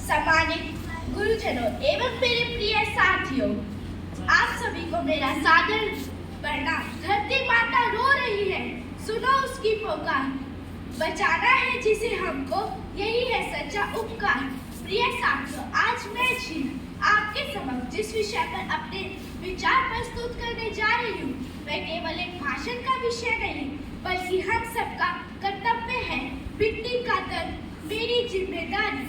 सम्मानित गुरुजनों एवं मेरे प्रिय साथियों, आप सभी को मेरा सादर प्रणाम। धरती माता रो रही है, सुनो उसकी पुकार, बचाना है जिसे हमको, यही है सच्चा उपकार। प्रिय साथियों, आज मैं आपके समक्ष जिस विषय पर अपने विचार प्रस्तुत करने जा रही हूँ, वह केवल एक भाषण का विषय नहीं, बल्कि हम सबका कर्तव्य है। मिट्टी का तन मेरी जिम्मेदारी।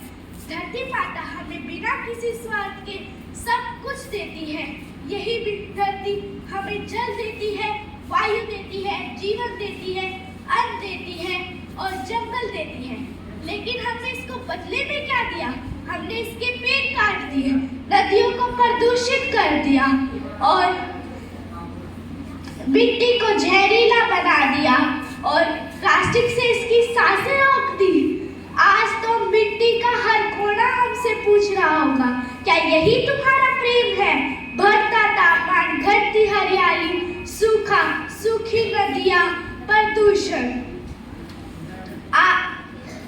धरती माता हमें बिना किसी स्वार्थ के सब कुछ देती है। यही धरती हमें जल देती है, वायु देती है, जीवन देती है, अन्न देती है और जंगल देती है। लेकिन हमने इसको बदले में क्या दिया? हमने इसके पेड़ काट दिए, नदियों को प्रदूषित कर दिया और मिट्टी को जहरीला बना दिया और प्लास्टिक से इसकी सांसें रोक दी। आज तो मिट्टी का हर कोना हमसे पूछ रहा होगा, क्या यही तुम्हारा प्रेम है? बढ़ता तापमान, घटती हरियाली, सूखा, सूखी नदियां, प्रदूषण।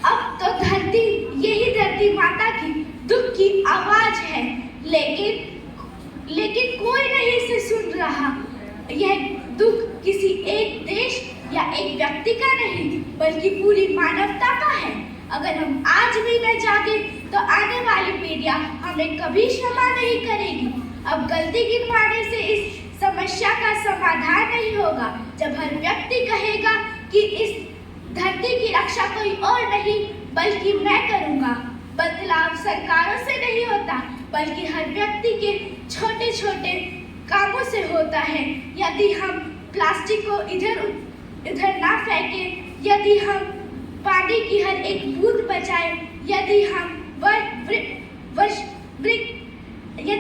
अब तो यही धरती माता की दुख की आवाज है, लेकिन कोई नहीं इसे सुन रहा। यह दुख किसी एक देश या एक व्यक्ति का नहीं, बल्कि पूरी मानवता का है। अगर हम आज भी न जागे तो आने वाली पीढ़ियां हमें कभी क्षमा नहीं करेगी। अब गलती गिनवाने से इस समस्या का समाधान नहीं होगा। जब हर व्यक्ति कहेगा कि इस धरती की रक्षा कोई और नहीं बल्कि मैं करूंगा। बदलाव सरकारों से नहीं होता, बल्कि हर व्यक्ति के छोटे छोटे कामों से होता है। यदि हम प्लास्टिक को इधर उधर ना फेंकें, यदि हम पानी की हर एक बूंद बचाएं, यदि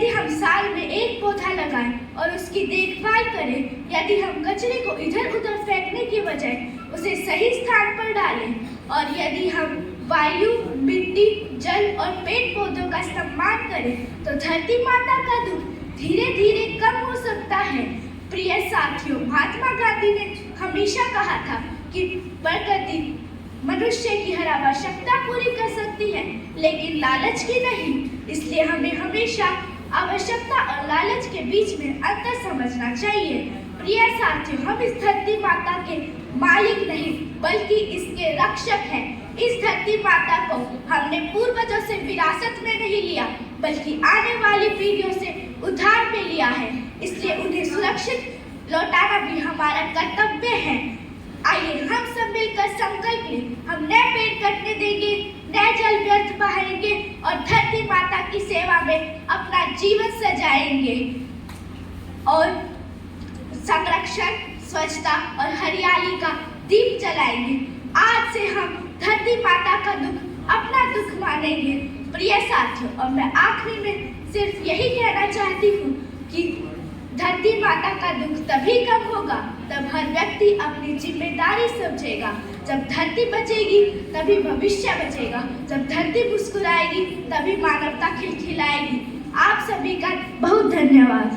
हम साल में एक पौधा लगाएं और उसकी देखभाल करें, यदि हम कचरे को इधर उधर फेंकने के बजाय उसे सही स्थान पर डालें और यदि हम वायु, मिट्टी, जल और पेड़ पौधों का सम्मान करें, तो धरती माता का दुख धीरे धीरे कम हो सकता है। प्रिय साथियों, महात्मा गांधी ने हमेशा कहा था कि प्रकृति मनुष्य की हर आवश्यकता पूरी कर सकती है, लेकिन लालच की नहीं। इसलिए हमें हमेशा आवश्यकता और लालच के बीच में अंतर समझना चाहिए। प्रिय साथियों, हम इस धरती माता के मालिक नहीं, बल्कि इसके रक्षक हैं। इस धरती माता को हमने पूर्वजों से विरासत में नहीं लिया, बल्कि आने वाली पीढ़ियों से उधार में लिया है। इसलिए उन्हें सुरक्षित लौटाना भी हमारा कर्तव्य है। आइए हम सब मिलकर संकल्प लें, हम नए पेड़ कटने देंगे, नए जल व्यर्थ बहाएंगे और धरती माता की सेवा में अपना जीवन सजाएंगे और संरक्षण, स्वच्छता और हरियाली का दीप जलाएंगे। आज से हम धरती माता का दुख अपना दुख मानेंगे। प्रिय साथियों, और मैं आखिरी में सिर्फ यही कहना चाहती हूँ कि धरती माता का दुख तभी कम होगा तब हर व्यक्ति अपनी जिम्मेदारी समझेगा। जब धरती बचेगी तभी भविष्य बचेगा। जब धरती मुस्कुराएगी तभी मानवता खिलखिलाएगी। आप सभी का बहुत धन्यवाद।